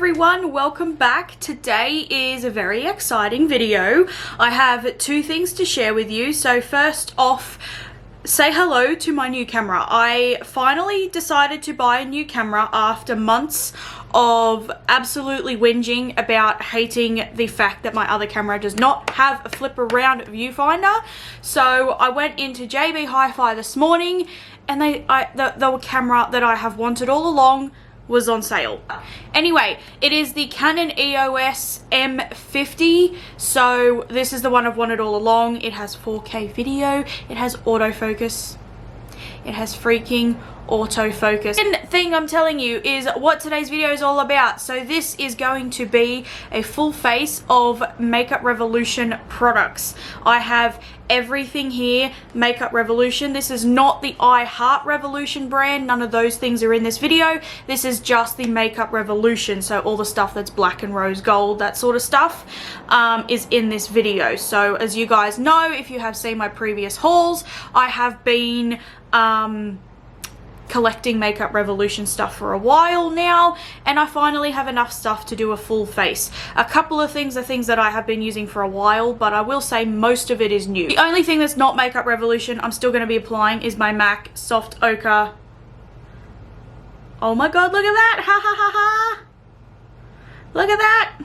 everyone, welcome back. Today is a very exciting video. I have two things to share with you. So first off, say hello to my new camera. I finally decided to buy a new camera after months of absolutely whinging about hating the fact that my other camera does not have a flip around viewfinder. So I went into JB Hi-Fi this morning and the camera that I have wanted all along was on sale. Anyway, it is the Canon EOS M50. So this is the one I've wanted all along. It has 4K video, it has autofocus, it has freaking autofocus. And thing I'm telling you is what today's video is all about. So this is going to be a full face of Makeup Revolution products. I have everything here, Makeup Revolution. This is not the I Heart Revolution brand. None of those things are in this video. This is just the Makeup Revolution. So all the stuff that's black and rose gold, that sort of stuff, is in this video. So as you guys know, if you have seen my previous hauls, I have been collecting Makeup Revolution stuff for a while now, and I finally have enough stuff to do a full face. A couple of things are things that I have been using for a while, but I will say most of it is new. The only thing that's not Makeup Revolution I'm still going to be applying is my M.A.C Soft Ochre. Oh my god, look at that! Ha ha ha ha! Look at that!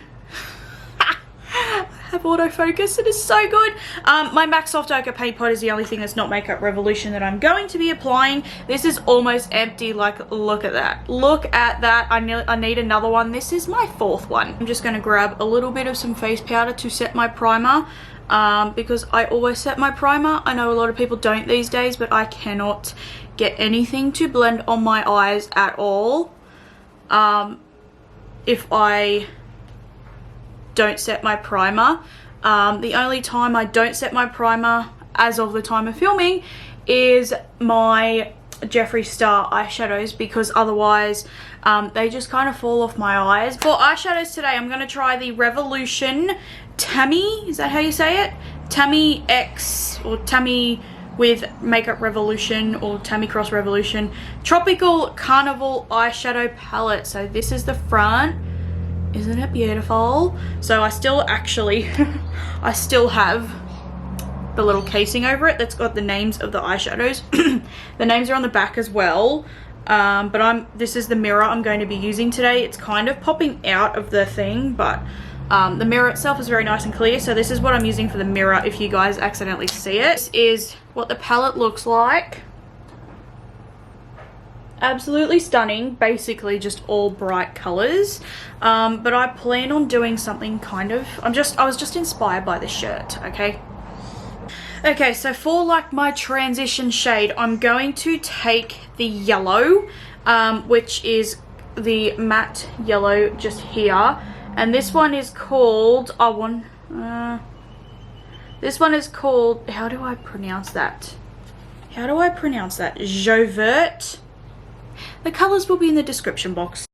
Have autofocus, it is so good. My M.A.C Soft Ochre Paintpot is the only thing that's not Makeup Revolution that I'm going to be applying. This is almost empty. Like, look at that, look at that. I need another one. This is my fourth one. I'm just going to grab a little bit of some face powder to set my primer, because I always set my primer. I know a lot of people don't these days, but I cannot get anything to blend on my eyes at all if I don't set my primer. The only time I don't set my primer as of the time of filming is my Jeffree Star eyeshadows, because otherwise they just kind of fall off my eyes. For eyeshadows today, I'm going to try the Revolution Tammi, is that how you say it? Tammi X, or Tammi with Makeup Revolution, or Tammi Cross Revolution Tropical Carnival eyeshadow palette. So this is the front. Isn't it beautiful? So I still actually I still have the little casing over it that's got the names of the eyeshadows. The names are on the back as well, but this is the mirror I'm going to be using today. It's kind of popping out of the thing, but the mirror itself is very nice and clear. So this is what I'm using for the mirror if you guys accidentally see it. This is what the palette looks like. Absolutely stunning, basically just all bright colors, but I plan on doing something kind of, I was just inspired by this shirt. Okay, so for like my transition shade, I'm going to take the yellow, which is the matte yellow just here, and this one is called, this one is called, how do I pronounce that? Chauffer. The colours will be in the description box.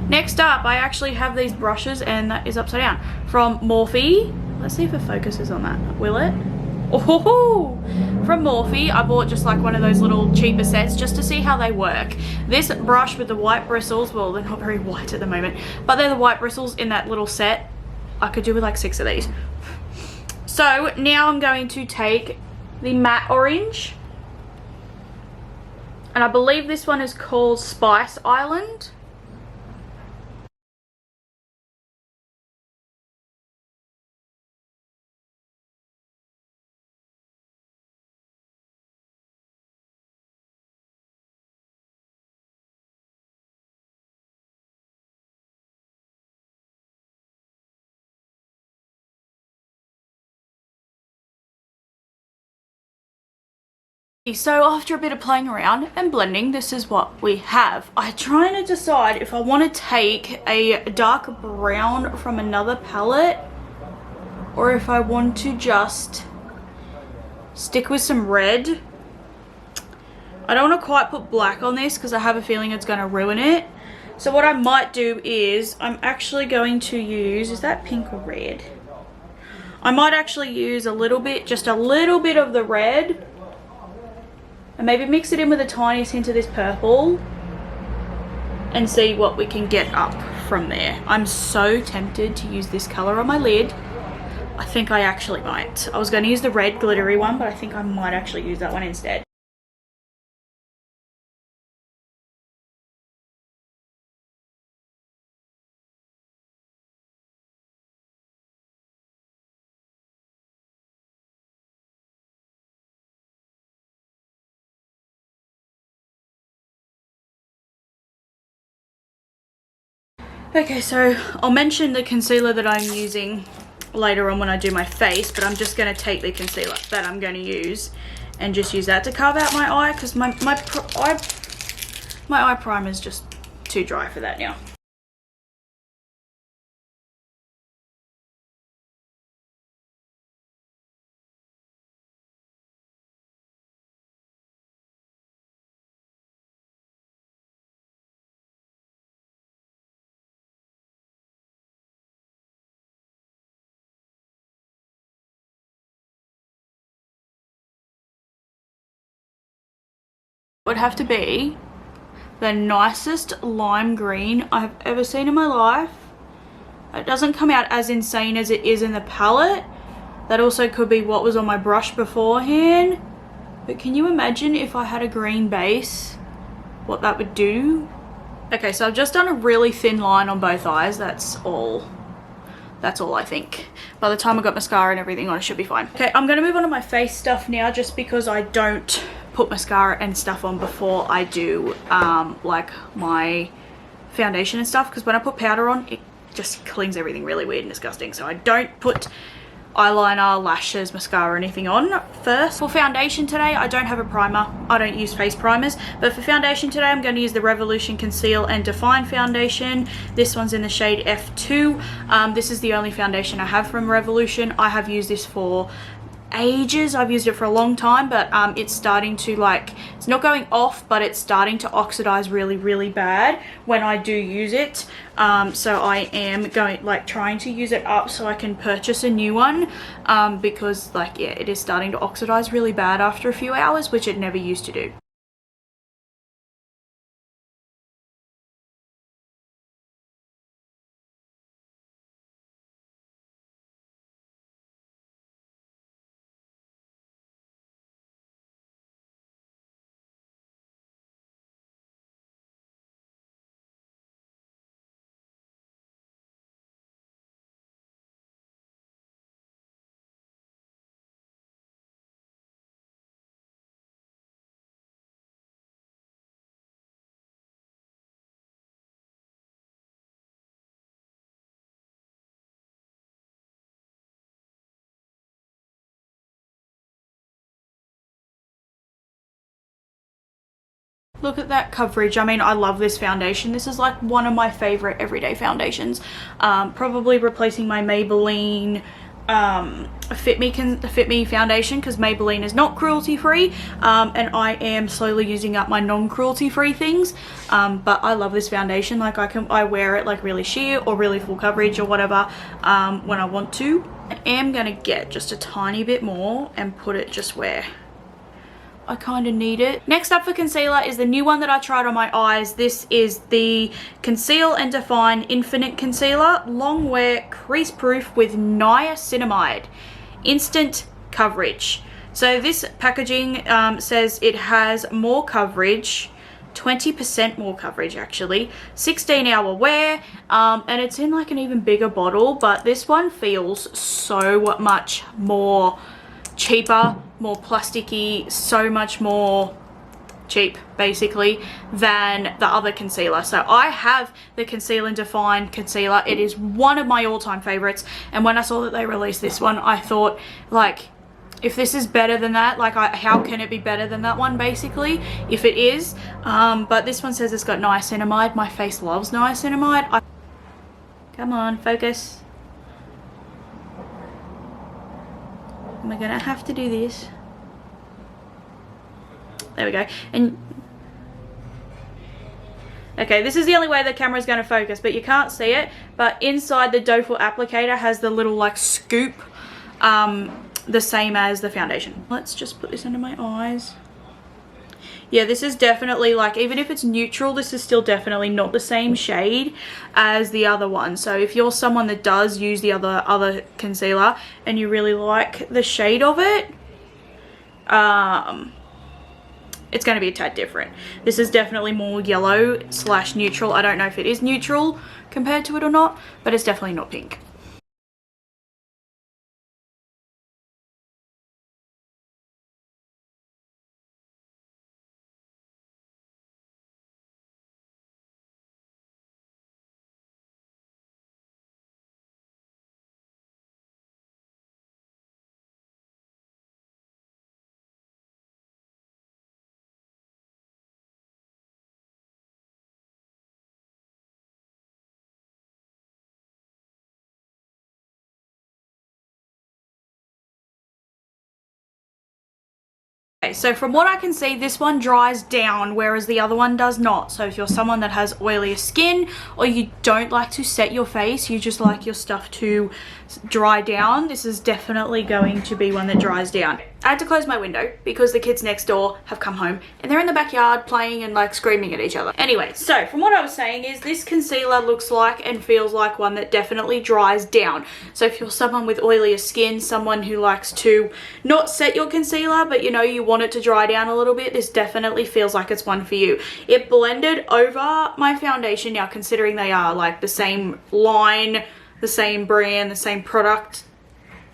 Next up, I actually have these brushes, and that is upside down, from Morphe. Let's see if it focuses on that. Will it? Oh, from Morphe. I bought just like one of those little cheaper sets just to see how they work. This brush with the white bristles, well, they're not very white at the moment, but they're the white bristles in that little set. I could do with like 6 of these. So now I'm going to take the matte orange, and I believe this one is called Spice Island. So after a bit of playing around and blending, this is what we have. I'm trying to decide if I want to take a dark brown from another palette or if I want to just stick with some red. I don't want to quite put black on this because I have a feeling it's going to ruin it. So what I might do is I'm actually going to use, is that pink or red? I might actually use a little bit, just a little bit of the red. And maybe mix it in with the tiniest hint of this purple and see what we can get up from there. I'm so tempted to use this colour on my lid. I think I actually might. I was going to use the red glittery one, but I think I might actually use that one instead. Okay, so I'll mention the concealer that I'm using later on when I do my face, but I'm just going to take the concealer that I'm going to use and just use that to carve out my eye because my eye primer is just too dry for that now. Would have to be the nicest lime green I've ever seen in my life. It doesn't come out as insane as it is in the palette. That also could be what was on my brush beforehand. But can you imagine if I had a green base, what that would do? Okay, so I've just done a really thin line on both eyes. That's all I think. By the time I got mascara and everything on, it should be fine. Okay, I'm gonna move on to my face stuff now just because I don't put mascara and stuff on before I do like my foundation and stuff, because when I put powder on, it just cleans everything really weird and disgusting. So I don't put eyeliner, lashes, mascara, anything on first. For foundation today, I don't have a primer. I don't use face primers, but for foundation today, I'm going to use the Revolution Conceal and Define foundation. This one's in the shade F2. This is the only foundation I have from Revolution. I have used this for ages. I've used it for a long time, but it's starting to, like, it's not going off, but it's starting to oxidize really bad when I do use it. So I am trying to use it up so I can purchase a new one, because, like, yeah, it is starting to oxidize really bad after a few hours, which it never used to do. Look at that coverage. I mean, I love this foundation. This is like one of my favorite everyday foundations. Probably replacing my Maybelline Fit Me foundation, because Maybelline is not cruelty free, and I am slowly using up my non-cruelty free things. But I love this foundation. Like, I wear it like really sheer or really full coverage or whatever when I want to. I am gonna get just a tiny bit more and put it just where I kind of need it. Next up for concealer is the new one that I tried on my eyes. This is the Conceal and Define Infinite Concealer Long Wear Crease Proof with Niacinamide Instant Coverage. So this packaging says it has more coverage, 20% more coverage actually, 16-hour wear, and it's in like an even bigger bottle, but this one feels so much more cheaper, more plasticky, so much more cheap basically than the other concealer. So I have the Conceal and Define concealer. It is one of my all-time favorites, and when I saw that they released this one, I thought, like, if this is better than that, like how can it be better than that one basically, if it is. But this one says it's got niacinamide. My face loves niacinamide. Come on, focus. Am I gonna have to do this? There we go. And okay, this is the only way the camera is going to focus, but you can't see it. But inside the doe foot applicator has the little like scoop, the same as the foundation. Let's just put this under my eyes. Yeah, this is definitely like, even if it's neutral, this is still definitely not the same shade as the other one. So if you're someone that does use the other concealer and you really like the shade of it, it's going to be a tad different. This is definitely more yellow / neutral. I don't know if it is neutral compared to it or not, but it's definitely not pink. Okay, so from what I can see, this one dries down, whereas the other one does not. So if you're someone that has oilier skin, or you don't like to set your face, you just like your stuff to dry down, this is definitely going to be one that dries down. I had to close my window because the kids next door have come home and they're in the backyard playing and like screaming at each other. Anyway, so from what I was saying is this concealer looks like and feels like one that definitely dries down. So if you're someone with oilier skin, someone who likes to not set your concealer, but you know, you want it to dry down a little bit, this definitely feels like it's one for you. It blended over my foundation. Now, considering they are like the same line, the same brand, the same product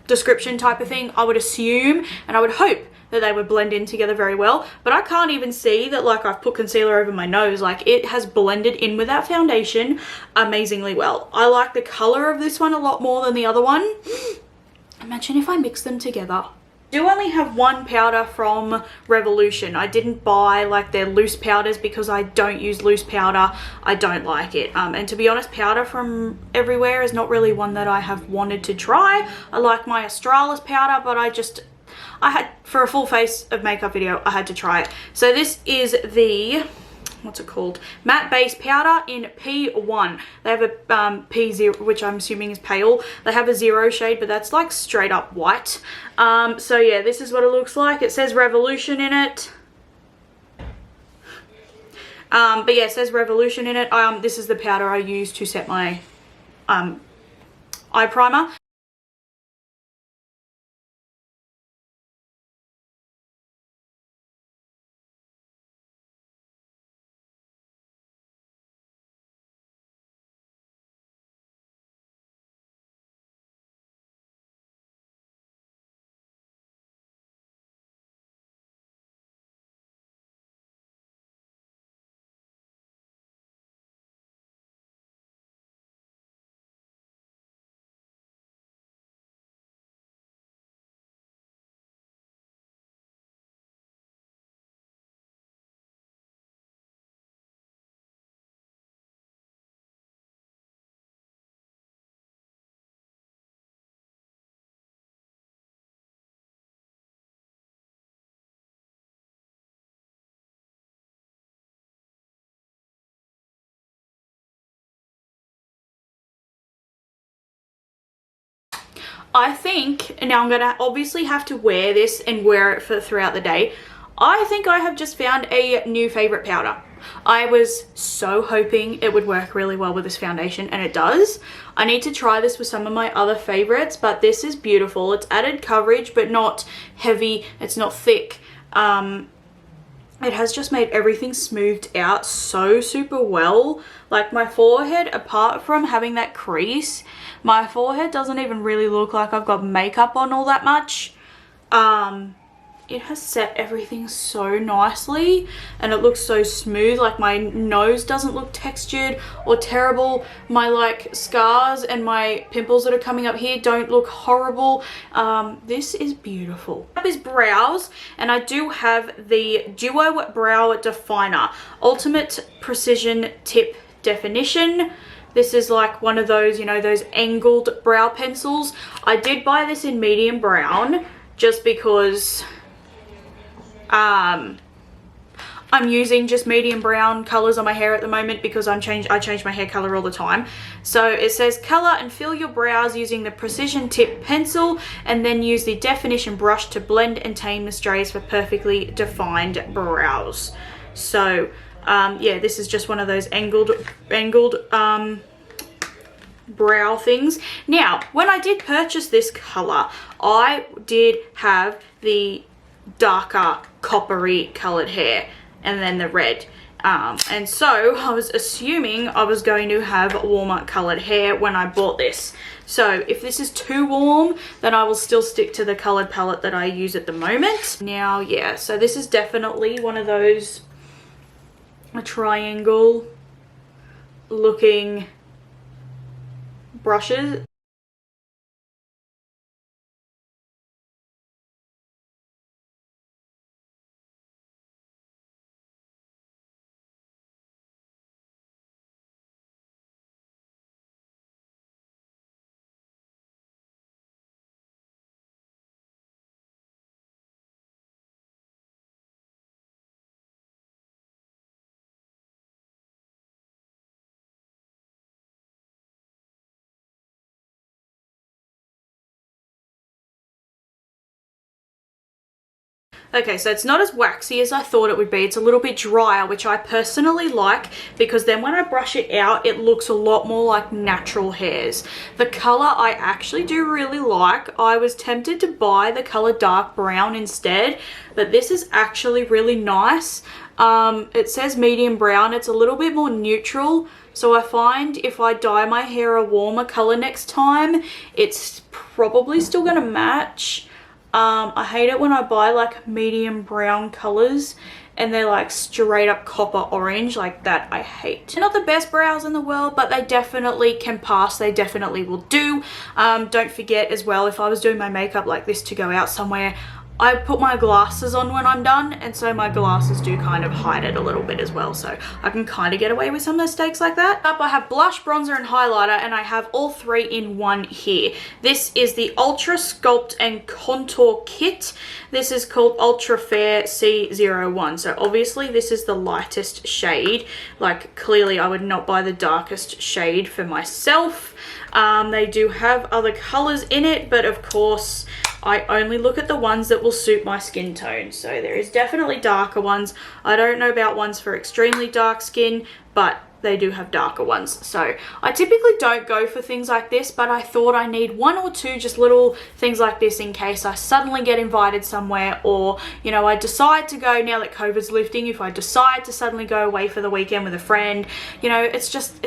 description type of thing, I would assume and I would hope that they would blend in together very well, but I can't even see that like I've put concealer over my nose. Like, it has blended in with that foundation amazingly well. I like the color of this one a lot more than the other one. Imagine if I mix them together. I do only have one powder from Revolution. I didn't buy like their loose powders because I don't use loose powder. I don't like it. And to be honest, powder from everywhere is not really one that I have wanted to try. I like my Australis powder, but I had, for a full face of makeup video, I had to try it. So this is the, what's it called? Matte Base Powder in P1. They have a P0, which I'm assuming is pale. They have a 0 shade, but that's like straight up white. So yeah, this is what it looks like. It says Revolution in it. But yeah, it says Revolution in it. This is the powder I use to set my eye primer. I think, and now I'm going to obviously have to wear this and wear it throughout the day. I think I have just found a new favorite powder. I was so hoping it would work really well with this foundation, and it does. I need to try this with some of my other favorites, but this is beautiful. It's added coverage, but not heavy. It's not thick. It has just made everything smoothed out so super well. Like, my forehead, apart from having that crease, my forehead doesn't even really look like I've got makeup on all that much. it has set everything so nicely and it looks so smooth. Like my nose doesn't look textured or terrible. My like scars and my pimples that are coming up here don't look horrible. This is beautiful. Up is brows, and I do have the Duo Brow Definer Ultimate Precision Tip Definition. This is like one of those, you know, those angled brow pencils. I did buy this in medium brown just because I'm using just medium brown colors on my hair at the moment because I change my hair color all the time. So it says color and fill your brows using the precision tip pencil, and then use the definition brush to blend and tame the strays for perfectly defined brows. So yeah, this is just one of those angled brow things. Now, when I did purchase this color, I did have the darker coppery colored hair and then the red, and so I was assuming I was going to have warmer colored hair when I bought this. So if this is too warm, then I will still stick to the colored palette that I use at the moment. Now, yeah, so this is definitely one of those a triangle looking brushes. Okay, so it's not as waxy as I thought it would be. It's a little bit drier, which I personally like, because then when I brush it out, it looks a lot more like natural hairs. The color I actually do really like. I was tempted to buy the color dark brown instead, but this is actually really nice. It says medium brown. It's a little bit more neutral. So I find if I dye my hair a warmer color next time, it's probably still gonna match. I hate it when I buy like medium brown colors and they're like straight up copper orange. Like that I hate. They're not the best brows in the world, but they definitely can pass. They definitely will do. Don't forget as well, if I was doing my makeup like this to go out somewhere, I put my glasses on when I'm done, and so my glasses do kind of hide it a little bit as well, so I can kind of get away with some mistakes like that. Up, I have blush, bronzer, and highlighter, and I have all three in one here. This is the Ultra Sculpt and Contour Kit. This is called Ultra Fair C01, so obviously this is the lightest shade. Like, clearly I would not buy the darkest shade for myself. They do have other colors in it, but of course I only look at the ones that will suit my skin tone. So there is definitely darker ones. I don't know about ones for extremely dark skin, but they do have darker ones. So I typically don't go for things like this, but I thought I need one or two just little things like this in case I suddenly get invited somewhere, or, you know, I decide to go now that COVID's lifting. If I decide to suddenly go away for the weekend with a friend, you know, it's just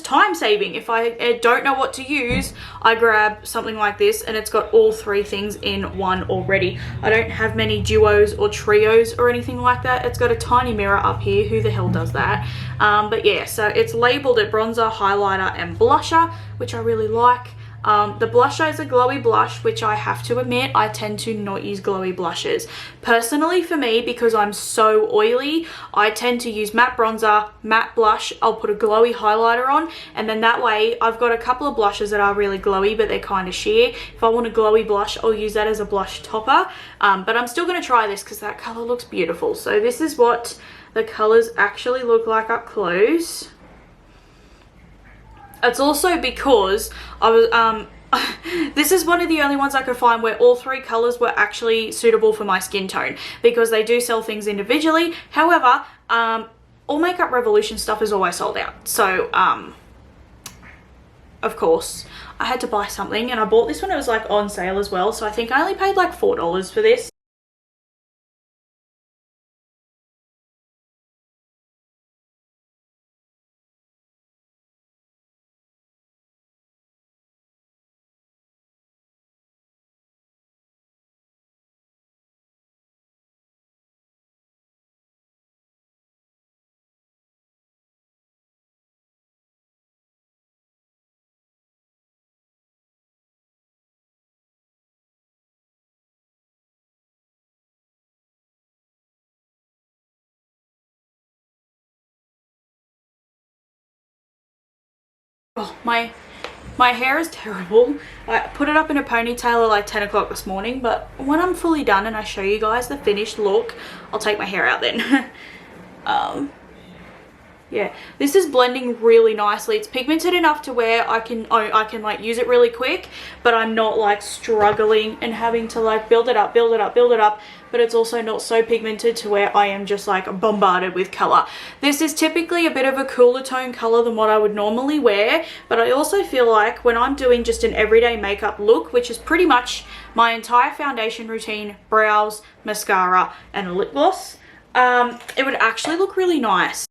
time saving. If I don't know what to use, I grab something like this and it's got all three things in one already. I don't have many duos or trios or anything like that. It's got a tiny mirror up here. Who the hell does that? But yeah, so it's labeled at bronzer, highlighter, and blusher, which I really like. The blusher is a glowy blush, which I have to admit, I tend to not use glowy blushes. Personally for me, because I'm so oily, I tend to use matte bronzer, matte blush, I'll put a glowy highlighter on, and then that way I've got a couple of blushes that are really glowy, but they're kind of sheer. If I want a glowy blush, I'll use that as a blush topper, but I'm still going to try this because that color looks beautiful. So this is what the colors actually look like up close. It's also because I was, this is one of the only ones I could find where all three colors were actually suitable for my skin tone, because they do sell things individually. However, all Makeup Revolution stuff is always sold out. So, of course, I had to buy something, and I bought this when it was like on sale as well. So I think I only paid like $4 for this. Oh, my hair is terrible. I put it up in a ponytail at like 10 o'clock this morning, but when I'm fully done and I show you guys the finished look, I'll take my hair out then. Yeah, this is blending really nicely. It's pigmented enough to where I can like use it really quick, but I'm not like struggling and having to like build it up, but it's also not so pigmented to where I am just like bombarded with color. This is typically a bit of a cooler tone color than what I would normally wear, but I also feel like when I'm doing just an everyday makeup look, which is pretty much my entire foundation routine, brows, mascara, and a lip gloss, it would actually look really nice.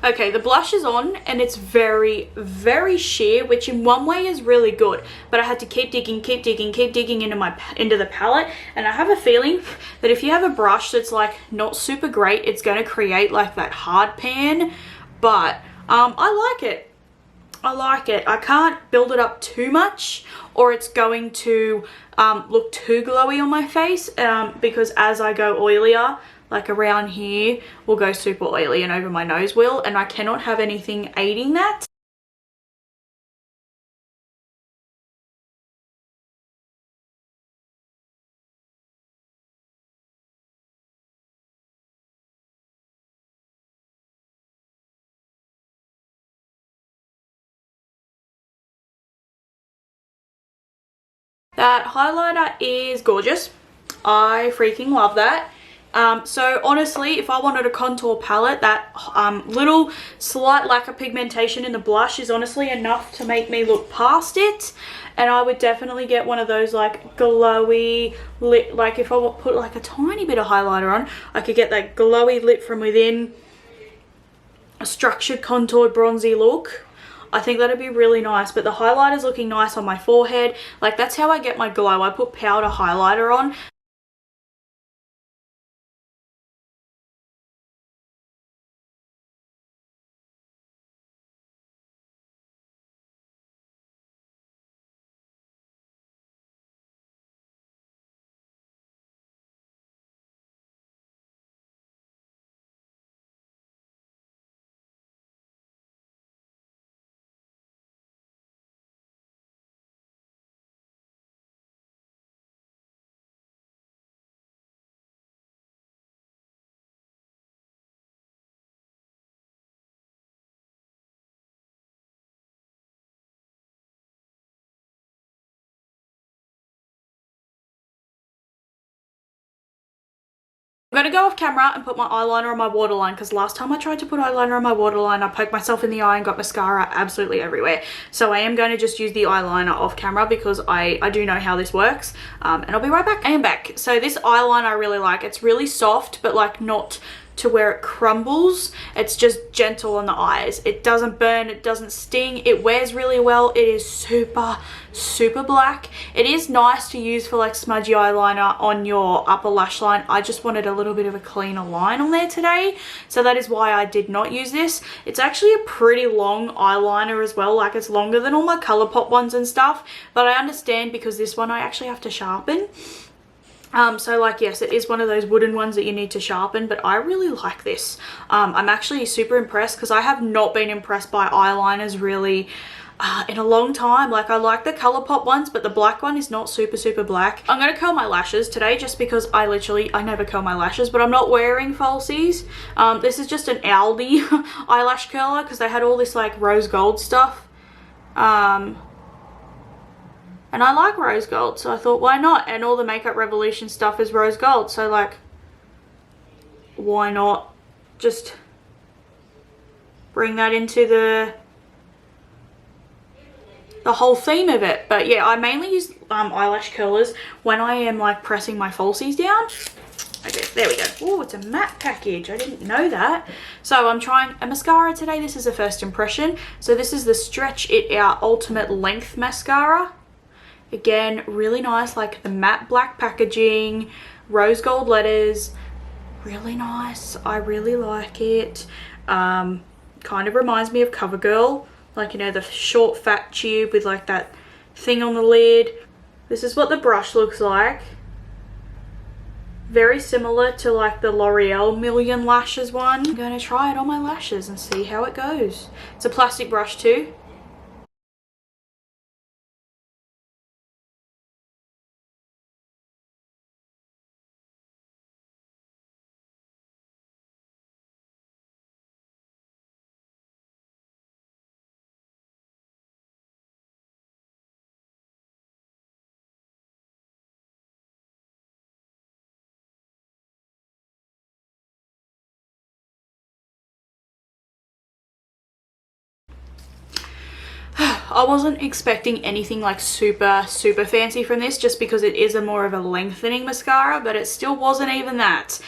Okay, the blush is on and it's very, very sheer, which in one way is really good, but I had to keep digging into the palette, and I have a feeling that if you have a brush that's like not super great, it's going to create like that hard pan, but I like it. I like it. I can't build it up too much or it's going to look too glowy on my face, because as I go oilier, like around here will go super oily and over my nose will, and I cannot have anything aiding that. That highlighter is gorgeous. I freaking love that. So honestly, if I wanted a contour palette, that little slight lack of pigmentation in the blush is honestly enough to make me look past it. And I would definitely get one of those like glowy lip, like if I put like a tiny bit of highlighter on, I could get that glowy lip from within, a structured contoured bronzy look. I think that'd be really nice, but the highlighter's looking nice on my forehead. Like that's how I get my glow. I put powder highlighter on. I'm going to go off camera and put my eyeliner on my waterline, because last time I tried to put eyeliner on my waterline, I poked myself in the eye and got mascara absolutely everywhere. So I am going to just use the eyeliner off camera because I do know how this works. And I'll be right back. I am back. So this eyeliner I really like. It's really soft, but like not to where it crumbles. It's just gentle on the eyes. It doesn't burn, it doesn't sting, it wears really well. It is super black. It is nice to use for like smudgy eyeliner on your upper lash line. I just wanted a little bit of a cleaner line on there today, so that is why I did not use this. It's actually a pretty long eyeliner as well, like it's longer than all my ColourPop ones and stuff, but I understand because this one I actually have to sharpen. So like, yes, it is one of those wooden ones that you need to sharpen, but I really like this. I'm actually super impressed because I have not been impressed by eyeliners really in a long time. Like I like the ColourPop ones, but the black one is not super black. I'm going to curl my lashes today just because I never curl my lashes, but I'm not wearing falsies. This is just an Aldi eyelash curler because they had all this like rose gold stuff. And I like rose gold, so I thought, why not? And all the Makeup Revolution stuff is rose gold, so like, why not just bring that into the whole theme of it? But yeah, I mainly use eyelash curlers when I am like pressing my falsies down. Okay, there we go. Oh, it's a matte package. I didn't know that. So I'm trying a mascara today. This is a first impression. So this is the Stretch It Out Ultimate Length Mascara. Again, really nice, like the matte black packaging, rose gold letters. Really nice. I really like it. Kind of reminds me of CoverGirl, like, you know, the short fat tube with like that thing on the lid. This is what the brush looks like. Very similar to like the L'Oreal Million Lashes one. I'm going to try it on my lashes and see how it goes. It's a plastic brush too. I wasn't expecting anything like super fancy from this, just because it is a more of a lengthening mascara, but it still wasn't even that.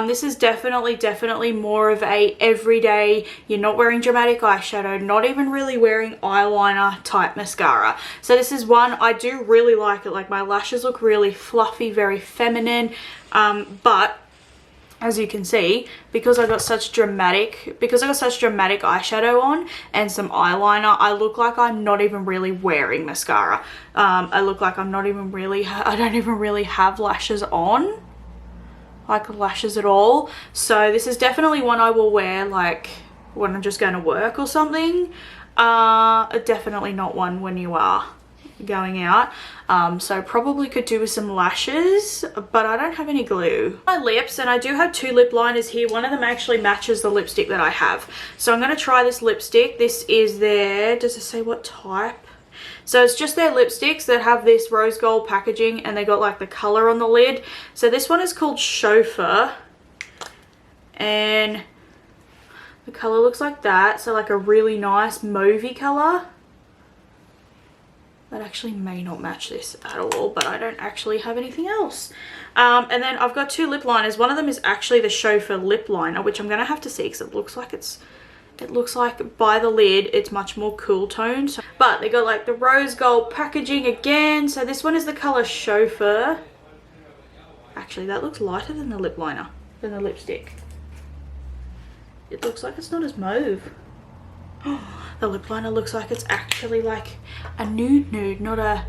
This is definitely more of a everyday, you're not wearing dramatic eyeshadow, not even really wearing eyeliner type mascara. So this is one, I do really like it. Like, my lashes look really fluffy, very feminine, but as you can see, because I got such dramatic eyeshadow on and some eyeliner, I look like I'm not even really wearing mascara. I look like I'm not even really, I don't even really have lashes on, like lashes at all. So this is definitely one I will wear like when I'm just going to work or something. Definitely not one when you are going out. So probably could do with some lashes, but I don't have any glue. My lips, and I do have two lip liners here. One of them actually matches the lipstick that I have, so I'm going to try this lipstick. This is their, does it say what type? So it's just their lipsticks that have this rose gold packaging, and they got like the color on the lid. So this one is called Chauffer, and the color looks like that. So like a really nice mauvey color. That actually may not match this at all, but I don't actually have anything else. And then I've got two lip liners. One of them is actually the Chauffer lip liner, which I'm going to have to see because it looks like by the lid it's much more cool toned. So, but they got like the rose gold packaging again. So this one is the color Chauffer. Actually, that looks lighter than the lip liner, than the lipstick. It looks like it's not as mauve. The lip liner looks like it's actually like a nude, not a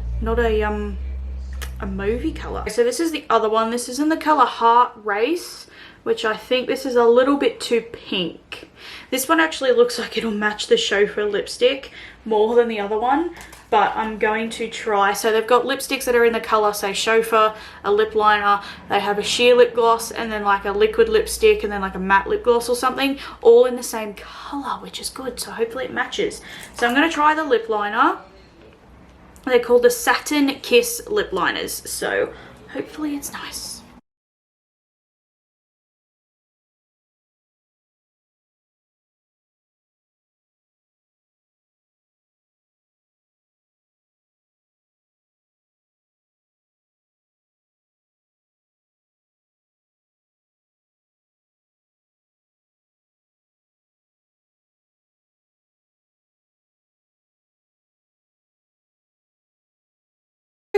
mauvey color. So this is the other one. This is in the color Heart Race, which I think this is a little bit too pink. This one actually looks like it'll match the Chauffer lipstick more than the other one, but I'm going to try. So they've got lipsticks that are in the color, say Chauffer, a lip liner, they have a sheer lip gloss, and then like a liquid lipstick, and then like a matte lip gloss or something, all in the same color, which is good. So hopefully it matches. So I'm going to try the lip liner. They're called the Satin Kiss lip liners, so hopefully it's nice.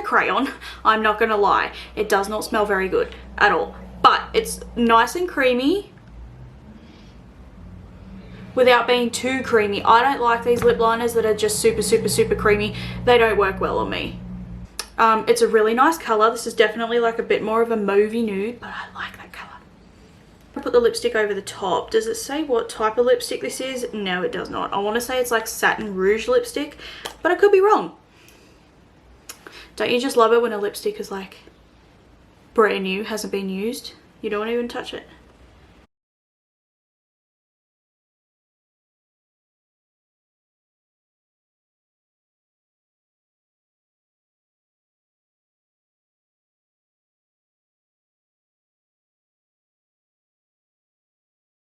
Crayon, I'm not gonna lie, it does not smell very good at all, but it's nice and creamy without being too creamy. I don't like these lip liners that are just super creamy. They don't work well on me. It's a really nice color. This is definitely like a bit more of a mauvey nude, but I like that color. I put the lipstick over the top. Does it say what type of lipstick this is? No, it does not. I want to say it's like Satin Rouge lipstick, but I could be wrong. Don't you just love it when a lipstick is like brand new, hasn't been used? You don't even touch it.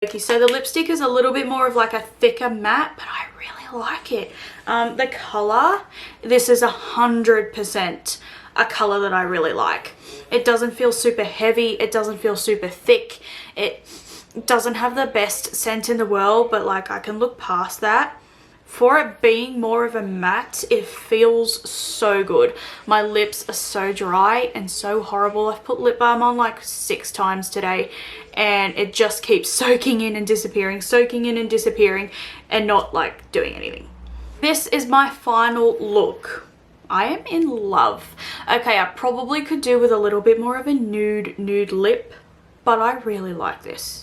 Okay, so the lipstick is a little bit more of like a thicker matte, but I really like it. The color, this is 100% a color that I really like. It doesn't feel super heavy, it doesn't feel super thick, it doesn't have the best scent in the world, but like I can look past that. For it being more of a matte, it feels so good. My lips are so dry and so horrible. I've put lip balm on like 6 times today and it just keeps soaking in and disappearing, and not like doing anything. This is my final look. I am in love. Okay, I probably could do with a little bit more of a nude lip, but I really like this.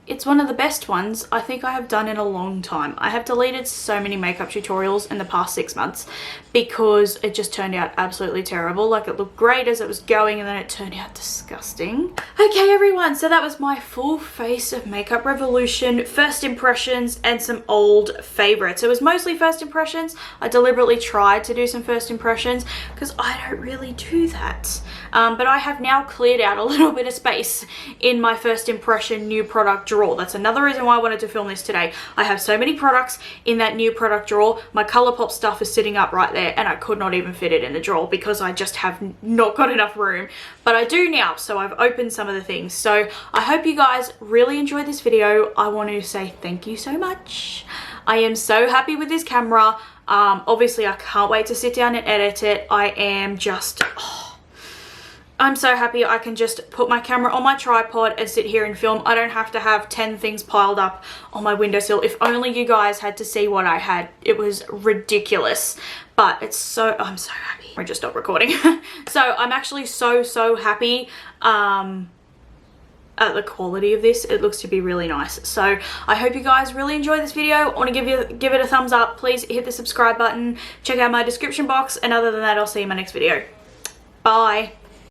It's one of the best ones I think I have done in a long time. I have deleted so many makeup tutorials in the past 6 months because it just turned out absolutely terrible. Like, it looked great as it was going and then it turned out disgusting. Okay everyone, so that was my full face of makeup revolution, first impressions and some old favorites. It was mostly first impressions. I deliberately tried to do some first impressions because I don't really do that. But I have now cleared out a little bit of space in my first impression new product drawer. That's another reason why I wanted to film this today. I have so many products in that new product drawer. My ColourPop stuff is sitting up right there and I could not even fit it in the drawer because I just have not got enough room. But I do now, so I've opened some of the things. So I hope you guys really enjoyed this video. I want to say thank you so much. I am so happy with this camera. Obviously I can't wait to sit down and edit it. I am just... I'm so happy I can just put my camera on my tripod and sit here and film. I don't have to have 10 things piled up on my windowsill. If only you guys had to see what I had. It was ridiculous. But it's so... I'm so happy. I just stopped recording. So I'm actually so happy at the quality of this. It looks to be really nice. So I hope you guys really enjoyed this video. I want to give it a thumbs up. Please hit the subscribe button. Check out my description box. And other than that, I'll see you in my next video. Bye.